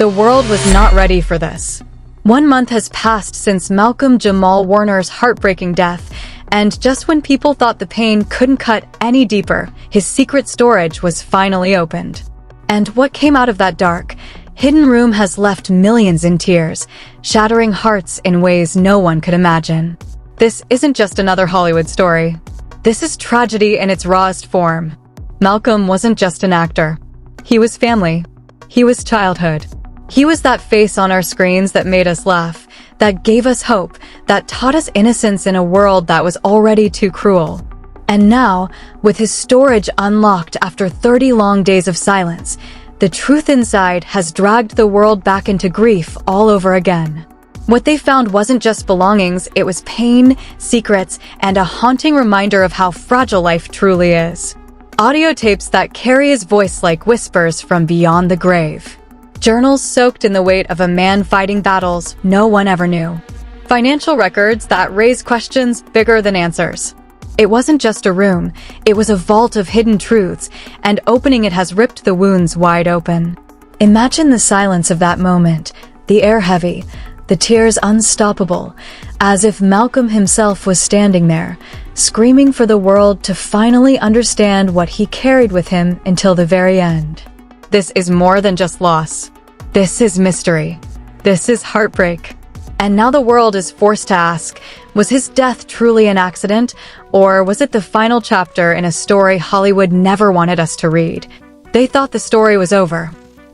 The world was not ready for this. 1 month has passed since Malcolm Jamal Warner's heartbreaking death, and just when people thought the pain couldn't cut any deeper, his secret storage was finally opened. And what came out of that dark, hidden room has left millions in tears, shattering hearts in ways no one could imagine. This isn't just another Hollywood story. This is tragedy in its rawest form. Malcolm wasn't just an actor. He was family. He was childhood. He was that face on our screens that made us laugh, that gave us hope, that taught us innocence in a world that was already too cruel. And now, with his storage unlocked after 30 long days of silence, the truth inside has dragged the world back into grief all over again. What they found wasn't just belongings, it was pain, secrets, and a haunting reminder of how fragile life truly is. Audio tapes that carry his voice like whispers from beyond the grave. Journals soaked in the weight of a man fighting battles no one ever knew. Financial records that raise questions bigger than answers. It wasn't just a room, it was a vault of hidden truths, and opening it has ripped the wounds wide open. Imagine the silence of that moment, the air heavy, the tears unstoppable, as if Malcolm himself was standing there, screaming for the world to finally understand what he carried with him until the very end. This is more than just loss. This is mystery. This is heartbreak. And now the world is forced to ask, was his death truly an accident, or was it the final chapter in a story Hollywood never wanted us to read? They thought the story was over.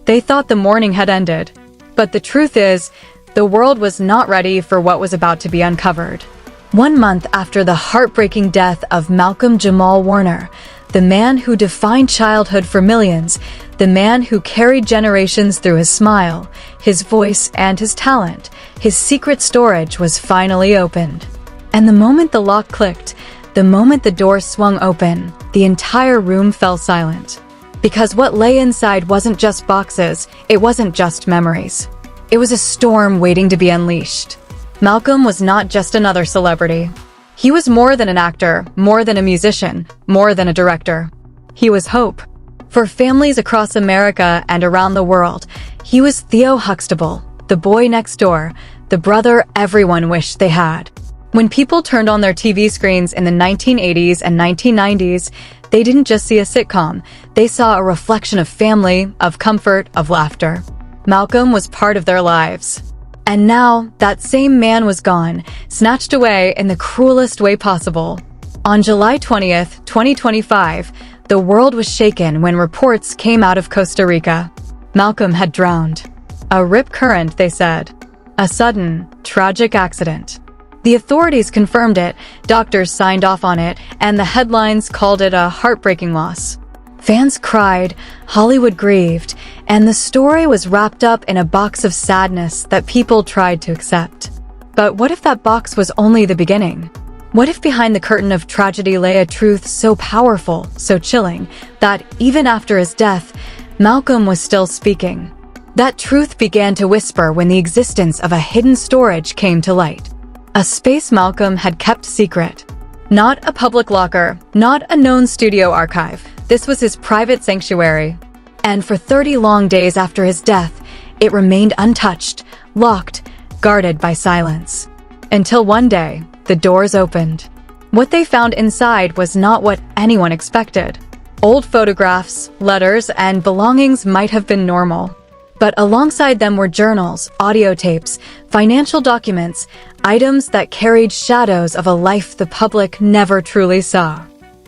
They thought the mourning had ended. But the truth is, the world was not ready for what was about to be uncovered. 1 month after the heartbreaking death of Malcolm Jamal Warner, the man who defined childhood for millions, the man who carried generations through his smile, his voice, and his talent, his secret storage was finally opened. And the moment the lock clicked, the moment the door swung open, the entire room fell silent. Because what lay inside wasn't just boxes, it wasn't just memories. It was a storm waiting to be unleashed. Malcolm was not just another celebrity. He was more than an actor, more than a musician, more than a director. He was hope. For families across America and around the world, he was Theo Huxtable, the boy next door, the brother everyone wished they had. When people turned on their TV screens in the 1980s and 1990s, they didn't just see a sitcom, they saw a reflection of family, of comfort, of laughter. Malcolm was part of their lives. And now, that same man was gone, snatched away in the cruelest way possible. On July 20th, 2025, the world was shaken when reports came out of Costa Rica. Malcolm had drowned. A rip current, they said. A sudden, tragic accident. The authorities confirmed it, doctors signed off on it, and the headlines called it a heartbreaking loss. Fans cried, Hollywood grieved, and the story was wrapped up in a box of sadness that people tried to accept. But what if that box was only the beginning? What if behind the curtain of tragedy lay a truth so powerful, so chilling, that even after his death, Malcolm was still speaking? That truth began to whisper when the existence of a hidden storage came to light. A space Malcolm had kept secret. Not a public locker, not a known studio archive. This was his private sanctuary. And for 30 long days after his death, it remained untouched, locked, guarded by silence. Until one day, the doors opened. What they found inside was not what anyone expected. Old photographs, letters, and belongings might have been normal. But alongside them were journals, audio tapes, financial documents, items that carried shadows of a life the public never truly saw.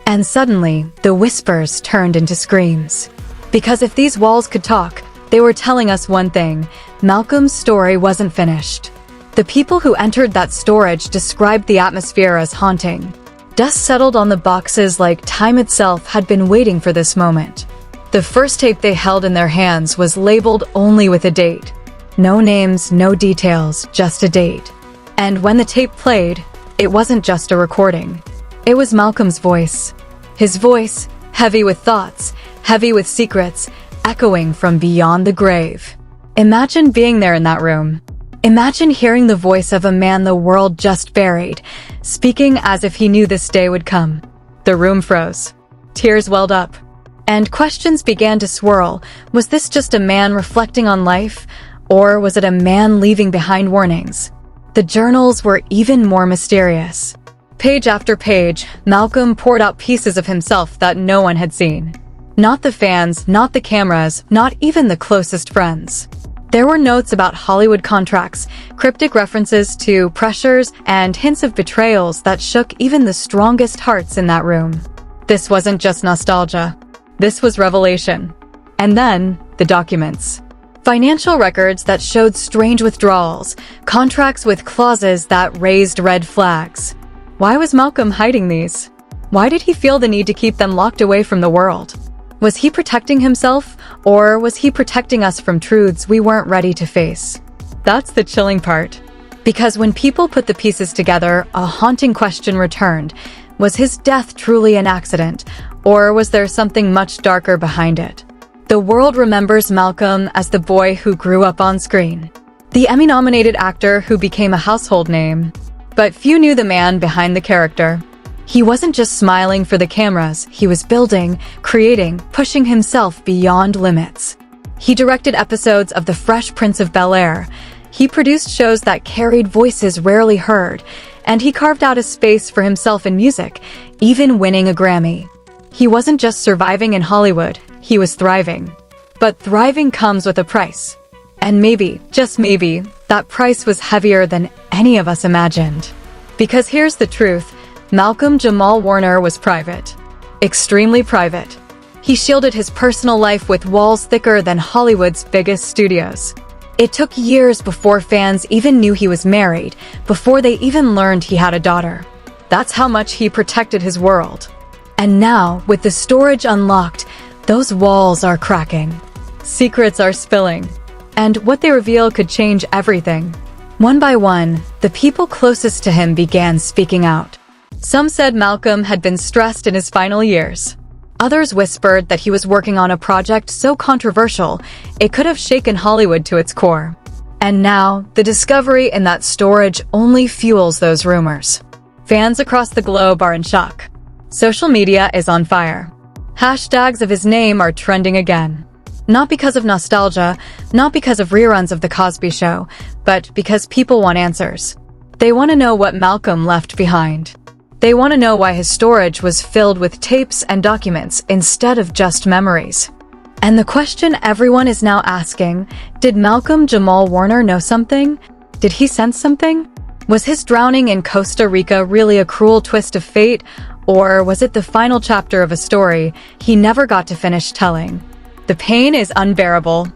And suddenly, the whispers turned into screams. Because if these walls could talk, they were telling us one thing: Malcolm's story wasn't finished. The people who entered that storage described the atmosphere as haunting. Dust settled on the boxes like time itself had been waiting for this moment. The first tape they held in their hands was labeled only with a date. No names, no details, just a date. And when the tape played, it wasn't just a recording. It was Malcolm's voice. His voice, heavy with thoughts, heavy with secrets, echoing from beyond the grave. Imagine being there in that room. Imagine hearing the voice of a man the world just buried, speaking as if he knew this day would come. The room froze. Tears welled up. And questions began to swirl. Was this just a man reflecting on life? Or was it a man leaving behind warnings? The journals were even more mysterious. Page after page, Malcolm poured out pieces of himself that no one had seen. Not the fans, not the cameras, not even the closest friends. There were notes about Hollywood contracts, cryptic references to pressures, and hints of betrayals that shook even the strongest hearts in that room. This wasn't just nostalgia. This was revelation. And then, the documents. Financial records that showed strange withdrawals, contracts with clauses that raised red flags. Why was Malcolm hiding these? Why did he feel the need to keep them locked away from the world? Was he protecting himself, or was he protecting us from truths we weren't ready to face? That's the chilling part. Because when people put the pieces together, a haunting question returned. Was his death truly an accident, or was there something much darker behind it? The world remembers Malcolm as the boy who grew up on screen, the Emmy-nominated actor who became a household name. But few knew the man behind the character. He wasn't just smiling for the cameras, he was building, creating, pushing himself beyond limits. He directed episodes of The Fresh Prince of Bel-Air. He produced shows that carried voices rarely heard, and he carved out a space for himself in music, even winning a Grammy. He wasn't just surviving in Hollywood, he was thriving. But thriving comes with a price. And maybe, just maybe, that price was heavier than any of us imagined. Because here's the truth. Malcolm Jamal Warner was private. Extremely private. He shielded his personal life with walls thicker than Hollywood's biggest studios. It took years before fans even knew he was married, before they even learned he had a daughter. That's how much he protected his world. And now, with the storage unlocked, those walls are cracking. Secrets are spilling. And what they reveal could change everything. One by one, the people closest to him began speaking out. Some said Malcolm had been stressed in his final years. Others whispered that he was working on a project so controversial, it could have shaken Hollywood to its core. And now, the discovery in that storage only fuels those rumors. Fans across the globe are in shock. Social media is on fire. Hashtags of his name are trending again. Not because of nostalgia, not because of reruns of The Cosby Show, but because people want answers. They want to know what Malcolm left behind. They want to know why his storage was filled with tapes and documents instead of just memories. And the question everyone is now asking, did Malcolm Jamal Warner know something? Did he sense something? Was his drowning in Costa Rica really a cruel twist of fate, or was it the final chapter of a story he never got to finish telling? The pain is unbearable.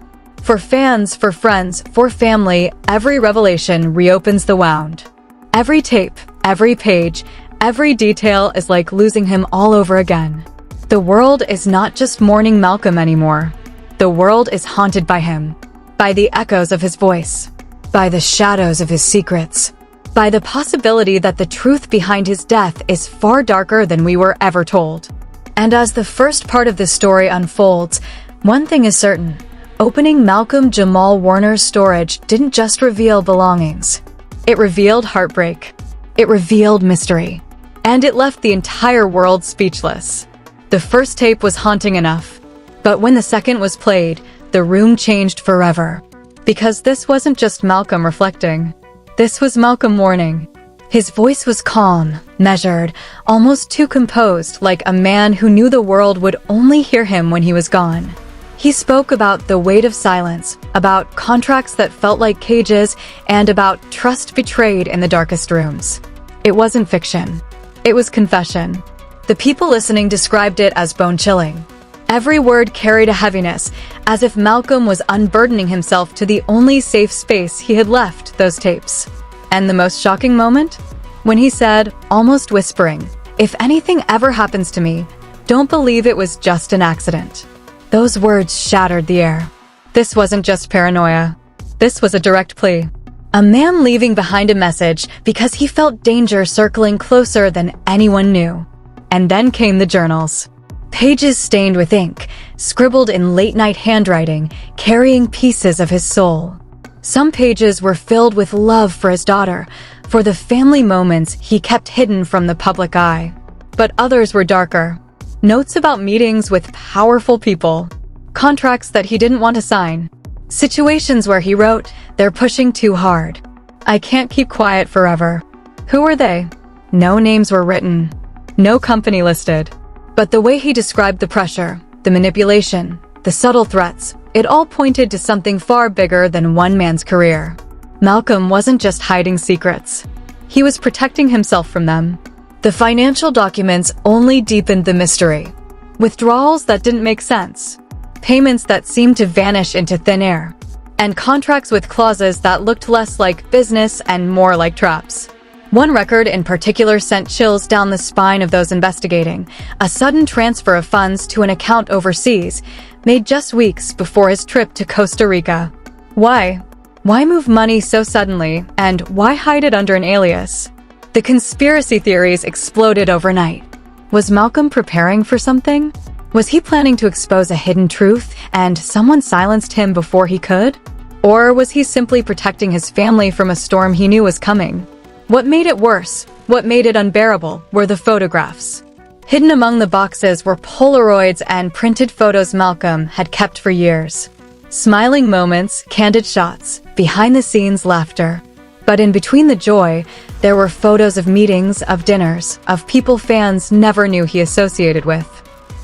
For fans, for friends, for family, every revelation reopens the wound. Every tape, every page, every detail is like losing him all over again. The world is not just mourning Malcolm anymore. The world is haunted by him, by the echoes of his voice, by the shadows of his secrets, by the possibility that the truth behind his death is far darker than we were ever told. And as the first part of this story unfolds, one thing is certain. Opening Malcolm Jamal Warner's storage didn't just reveal belongings. It revealed heartbreak. It revealed mystery. And it left the entire world speechless. The first tape was haunting enough. But when the second was played, the room changed forever. Because this wasn't just Malcolm reflecting. This was Malcolm mourning. His voice was calm, measured, almost too composed, like a man who knew the world would only hear him when he was gone. He spoke about the weight of silence, about contracts that felt like cages, and about trust betrayed in the darkest rooms. It wasn't fiction. It was confession. The people listening described it as bone-chilling. Every word carried a heaviness, as if Malcolm was unburdening himself to the only safe space he had left, those tapes. And the most shocking moment? When he said, almost whispering, "If anything ever happens to me, don't believe it was just an accident." Those words shattered the air. This wasn't just paranoia. This was a direct plea. A man leaving behind a message because he felt danger circling closer than anyone knew. And then came the journals. Pages stained with ink, scribbled in late-night handwriting, carrying pieces of his soul. Some pages were filled with love for his daughter, for the family moments he kept hidden from the public eye. But others were darker. Notes about meetings with powerful people. Contracts that he didn't want to sign. Situations where he wrote, "They're pushing too hard. I can't keep quiet forever." Who were they? No names were written. No company listed. But the way he described the pressure, the manipulation, the subtle threats, it all pointed to something far bigger than one man's career. Malcolm wasn't just hiding secrets. He was protecting himself from them. The financial documents only deepened the mystery. Withdrawals that didn't make sense. Payments that seemed to vanish into thin air. And contracts with clauses that looked less like business and more like traps. One record in particular sent chills down the spine of those investigating, a sudden transfer of funds to an account overseas, made just weeks before his trip to Costa Rica. Why? Why move money so suddenly, and why hide it under an alias? The conspiracy theories exploded overnight. Was Malcolm preparing for something? Was he planning to expose a hidden truth, and someone silenced him before he could? Or was he simply protecting his family from a storm he knew was coming? What made it worse, what made it unbearable, were the photographs. Hidden among the boxes were Polaroids and printed photos Malcolm had kept for years. Smiling moments, candid shots, behind-the-scenes laughter. But in between the joy, there were photos of meetings, of dinners, of people fans never knew he associated with.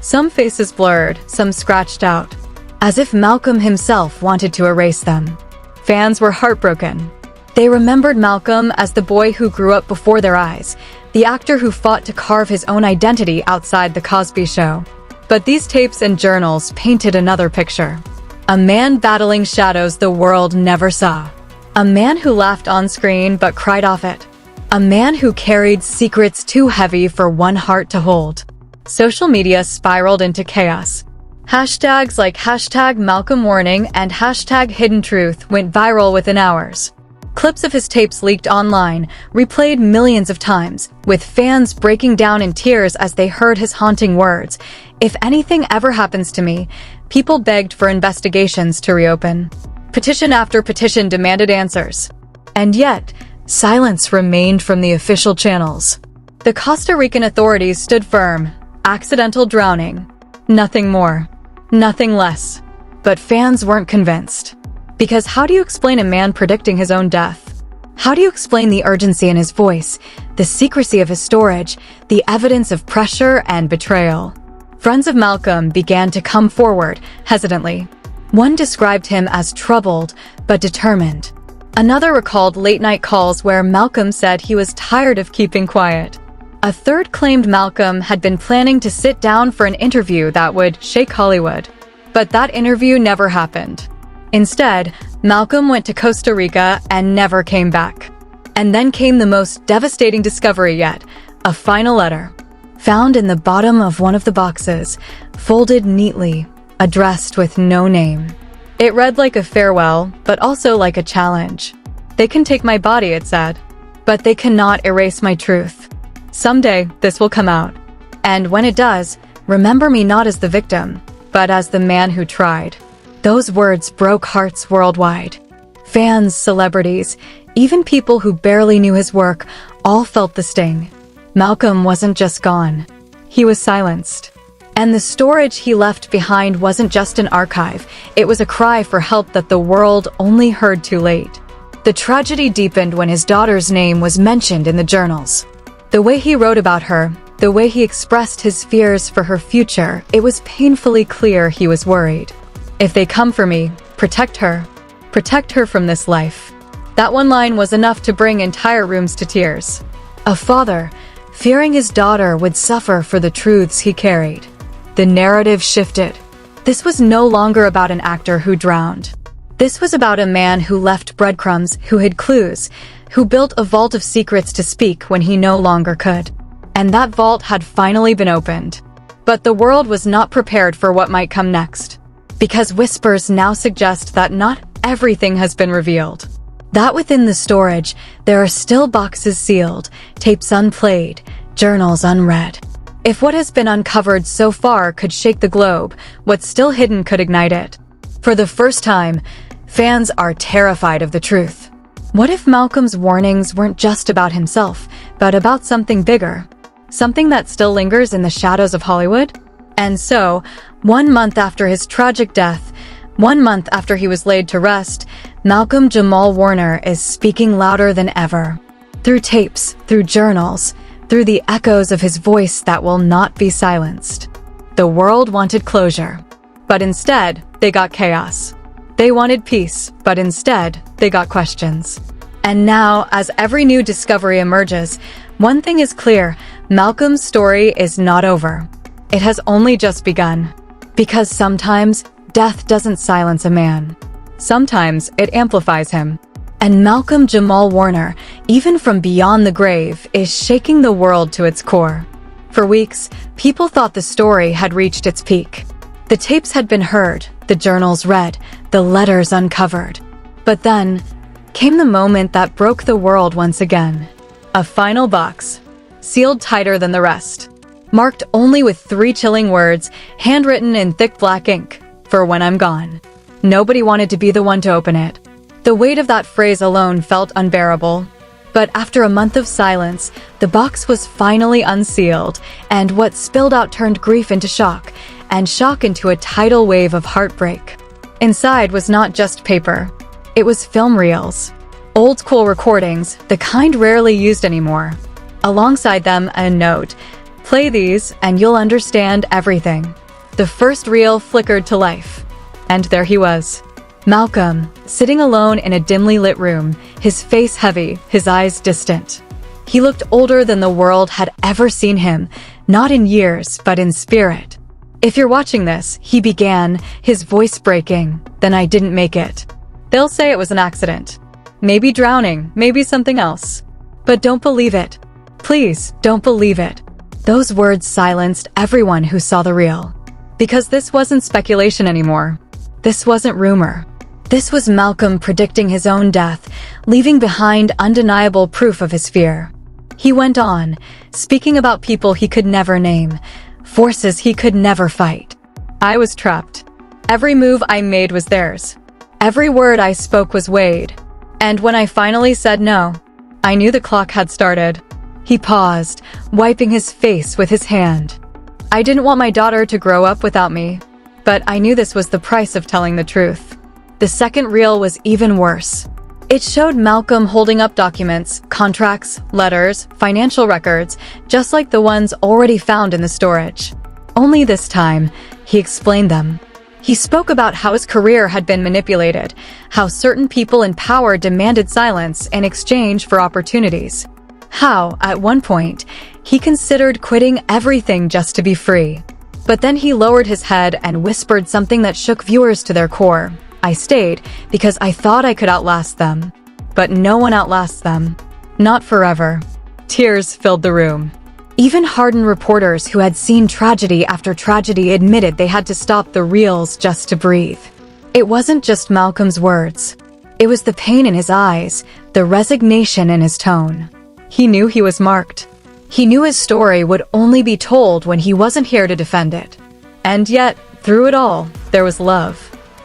Some faces blurred, some scratched out, as if Malcolm himself wanted to erase them. Fans were heartbroken. They remembered Malcolm as the boy who grew up before their eyes, the actor who fought to carve his own identity outside The Cosby Show. But these tapes and journals painted another picture. A man battling shadows the world never saw. A man who laughed on screen but cried off it. A man who carried secrets too heavy for one heart to hold. Social media spiraled into chaos. Hashtags like #MalcolmWarning and #HiddenTruth went viral within hours. Clips of his tapes leaked online, replayed millions of times, with fans breaking down in tears as they heard his haunting words. "If anything ever happens to me," people begged for investigations to reopen. Petition after petition demanded answers. And yet, silence remained from the official channels. The Costa Rican authorities stood firm. Accidental drowning. Nothing more. Nothing less. But fans weren't convinced. Because how do you explain a man predicting his own death? How do you explain the urgency in his voice, the secrecy of his storage, the evidence of pressure and betrayal? Friends of Malcolm began to come forward, hesitantly. One described him as troubled, but determined. Another recalled late-night calls where Malcolm said he was tired of keeping quiet. A third claimed Malcolm had been planning to sit down for an interview that would shake Hollywood. But that interview never happened. Instead, Malcolm went to Costa Rica and never came back. And then came the most devastating discovery yet, a final letter. Found in the bottom of one of the boxes, folded neatly, addressed with no name. It read like a farewell, but also like a challenge. "They can take my body," it said, "but they cannot erase my truth. Someday, this will come out. And when it does, remember me not as the victim, but as the man who tried." Those words broke hearts worldwide. Fans, celebrities, even people who barely knew his work, all felt the sting. Malcolm wasn't just gone. He was silenced. And the storage he left behind wasn't just an archive. It was a cry for help that the world only heard too late. The tragedy deepened when his daughter's name was mentioned in the journals. The way he wrote about her, the way he expressed his fears for her future, it was painfully clear he was worried. "If they come for me, protect her. Protect her from this life." That one line was enough to bring entire rooms to tears. A father, fearing his daughter would suffer for the truths he carried. The narrative shifted. This was no longer about an actor who drowned. This was about a man who left breadcrumbs, who hid clues, who built a vault of secrets to speak when he no longer could. And that vault had finally been opened. But the world was not prepared for what might come next. Because whispers now suggest that not everything has been revealed. That within the storage, there are still boxes sealed, tapes unplayed, journals unread. If what has been uncovered so far could shake the globe, what's still hidden could ignite it. For the first time, fans are terrified of the truth. What if Malcolm's warnings weren't just about himself, but about something bigger? Something that still lingers in the shadows of Hollywood? And so, 1 month after his tragic death, 1 month after he was laid to rest, Malcolm Jamal Warner is speaking louder than ever. Through tapes, through journals, through the echoes of his voice that will not be silenced. The world wanted closure, but instead, they got chaos. They wanted peace, but instead, they got questions. And now, as every new discovery emerges, one thing is clear: Malcolm's story is not over. It has only just begun. Because sometimes, death doesn't silence a man. Sometimes, it amplifies him. And Malcolm Jamal Warner, even from beyond the grave, is shaking the world to its core. For weeks, people thought the story had reached its peak. The tapes had been heard, the journals read, the letters uncovered. But then, came the moment that broke the world once again. A final box, sealed tighter than the rest, marked only with 3 chilling words, handwritten in thick black ink, "For when I'm gone." Nobody wanted to be the one to open it. The weight of that phrase alone felt unbearable. But after a month of silence, the box was finally unsealed, and what spilled out turned grief into shock, and shock into a tidal wave of heartbreak. Inside was not just paper. It was film reels. Old-school recordings, the kind rarely used anymore. Alongside them, a note. "Play these, and you'll understand everything." The first reel flickered to life. And there he was. Malcolm, sitting alone in a dimly lit room, his face heavy, his eyes distant. He looked older than the world had ever seen him, not in years, but in spirit. "If you're watching this," he began, his voice breaking, "then I didn't make it. They'll say it was an accident. Maybe drowning, maybe something else. But don't believe it. Please, don't believe it." Those words silenced everyone who saw the reel. Because this wasn't speculation anymore. This wasn't rumor. This was Malcolm predicting his own death, leaving behind undeniable proof of his fear. He went on, speaking about people he could never name, forces he could never fight. "I was trapped. Every move I made was theirs. Every word I spoke was weighed. And when I finally said no, I knew the clock had started." He paused, wiping his face with his hand. "I didn't want my daughter to grow up without me, but I knew this was the price of telling the truth." The second reel was even worse. It showed Malcolm holding up documents, contracts, letters, financial records, just like the ones already found in the storage. Only this time, he explained them. He spoke about how his career had been manipulated, how certain people in power demanded silence in exchange for opportunities. How, at one point, he considered quitting everything just to be free. But then he lowered his head and whispered something that shook viewers to their core. "I stayed because I thought I could outlast them." But no one outlasts them. Not forever. Tears filled the room. Even hardened reporters who had seen tragedy after tragedy admitted they had to stop the reels just to breathe. It wasn't just Malcolm's words. It was the pain in his eyes, the resignation in his tone. He knew he was marked. He knew his story would only be told when he wasn't here to defend it. And yet, through it all, there was love.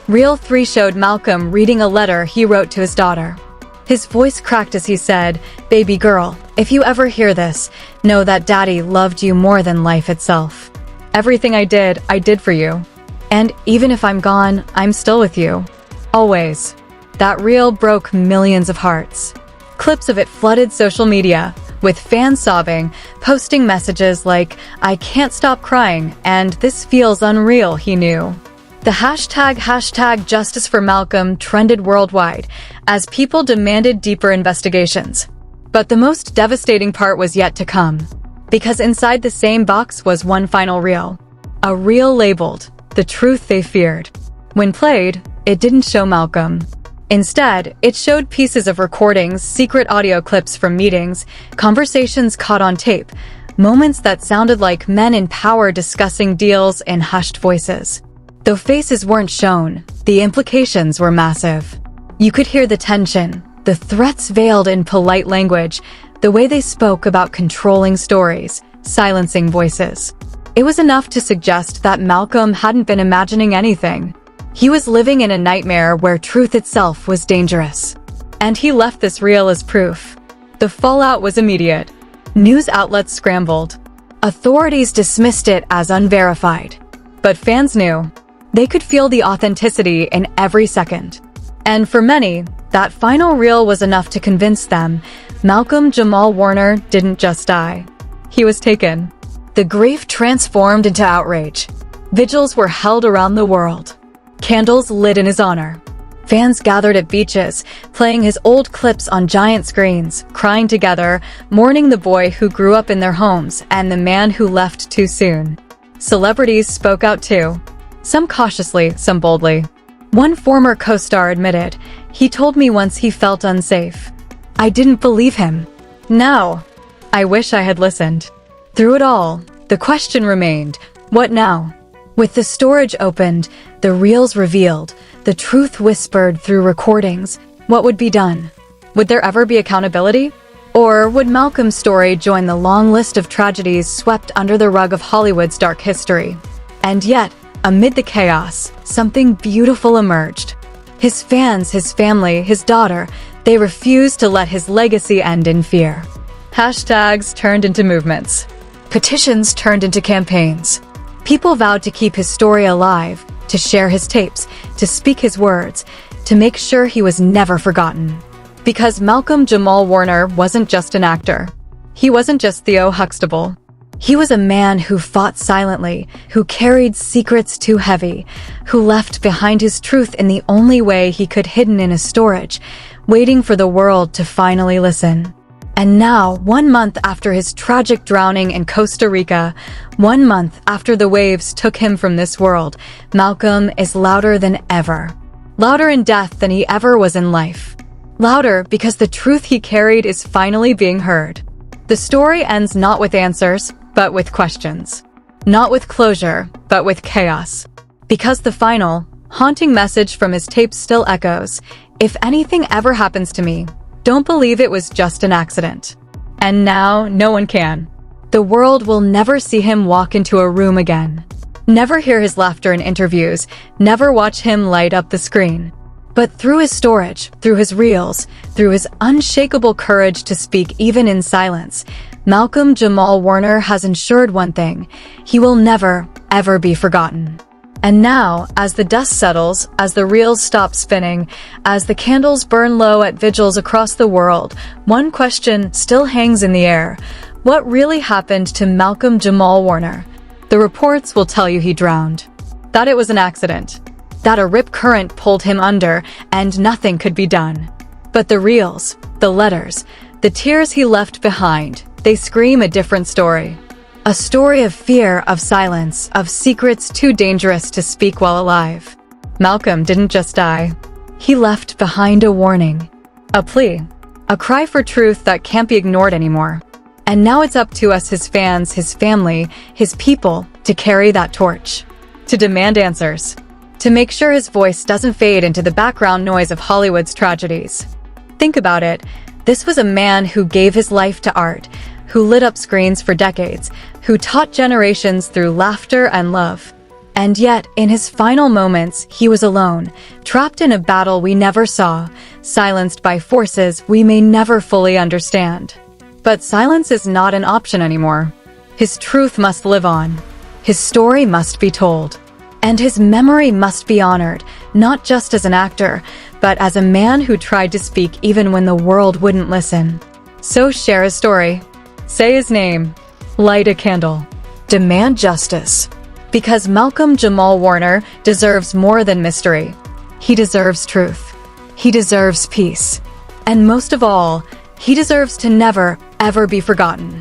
Reel 3 showed Malcolm reading a letter he wrote to his daughter. His voice cracked as he said, "Baby girl, if you ever hear this, know that Daddy loved you more than life itself. Everything I did for you. And even if I'm gone, I'm still with you. Always." That reel broke millions of hearts. Clips of it flooded social media, with fans sobbing, posting messages like, "I can't stop crying," and "This feels unreal," he knew. The hashtag Justice for Malcolm trended worldwide as people demanded deeper investigations. But the most devastating part was yet to come. Because inside the same box was one final reel. A reel labeled, "The Truth They Feared." When played, it didn't show Malcolm. Instead, it showed pieces of recordings, secret audio clips from meetings, conversations caught on tape, moments that sounded like men in power discussing deals in hushed voices. Though faces weren't shown, the implications were massive. You could hear the tension, the threats veiled in polite language, the way they spoke about controlling stories, silencing voices. It was enough to suggest that Malcolm hadn't been imagining anything. He was living in a nightmare where truth itself was dangerous. And he left this reel as proof. The fallout was immediate. News outlets scrambled. Authorities dismissed it as unverified. But fans knew. They could feel the authenticity in every second. And for many, that final reel was enough to convince them Malcolm Jamal Warner didn't just die. He was taken. The grief transformed into outrage. Vigils were held around the world. Candles lit in his honor. Fans gathered at beaches, playing his old clips on giant screens, crying together, mourning the boy who grew up in their homes and the man who left too soon. Celebrities spoke out too. Some cautiously, some boldly. One former co-star admitted, "He told me once he felt unsafe. I didn't believe him. Now, I wish I had listened." Through it all, the question remained, what now? With the storage opened, the reels revealed, the truth whispered through recordings, what would be done? Would there ever be accountability? Or would Malcolm's story join the long list of tragedies swept under the rug of Hollywood's dark history? And yet, amid the chaos, something beautiful emerged. His fans, his family, his daughter, they refused to let his legacy end in fear. Hashtags turned into movements. Petitions turned into campaigns. People vowed to keep his story alive, to share his tapes, to speak his words, to make sure he was never forgotten. Because Malcolm Jamal Warner wasn't just an actor. He wasn't just Theo Huxtable. He was a man who fought silently, who carried secrets too heavy, who left behind his truth in the only way he could hidden in his storage, waiting for the world to finally listen. And now, 1 month after his tragic drowning in Costa Rica, 1 month after the waves took him from this world, Malcolm is louder than ever. Louder in death than he ever was in life. Louder because the truth he carried is finally being heard. The story ends not with answers, but with questions. Not with closure, but with chaos. Because the final, haunting message from his tape still echoes, "If anything ever happens to me, don't believe it was just an accident." And now, no one can. The world will never see him walk into a room again. Never hear his laughter in interviews, never watch him light up the screen. But through his storage, through his reels, through his unshakable courage to speak even in silence, Malcolm Jamal Warner has ensured one thing: he will never, ever be forgotten. And now, as the dust settles, as the reels stop spinning, as the candles burn low at vigils across the world, one question still hangs in the air. What really happened to Malcolm Jamal Warner? The reports will tell you he drowned. That it was an accident. That a rip current pulled him under and nothing could be done. But the reels, the letters, the tears he left behind, they scream a different story. A story of fear, of silence, of secrets too dangerous to speak while alive. Malcolm didn't just die. He left behind a warning, a plea, a cry for truth that can't be ignored anymore. And now it's up to us, his fans, his family, his people, to carry that torch, to demand answers, to make sure his voice doesn't fade into the background noise of Hollywood's tragedies. Think about it. This was a man who gave his life to art, who lit up screens for decades, who taught generations through laughter and love. And yet, in his final moments, he was alone, trapped in a battle we never saw, silenced by forces we may never fully understand. But silence is not an option anymore. His truth must live on. His story must be told. And his memory must be honored, not just as an actor, but as a man who tried to speak even when the world wouldn't listen. So share his story. Say his name. Light a candle. Demand justice. Because Malcolm Jamal Warner deserves more than mystery. He deserves truth. He deserves peace. And most of all, he deserves to never, ever be forgotten.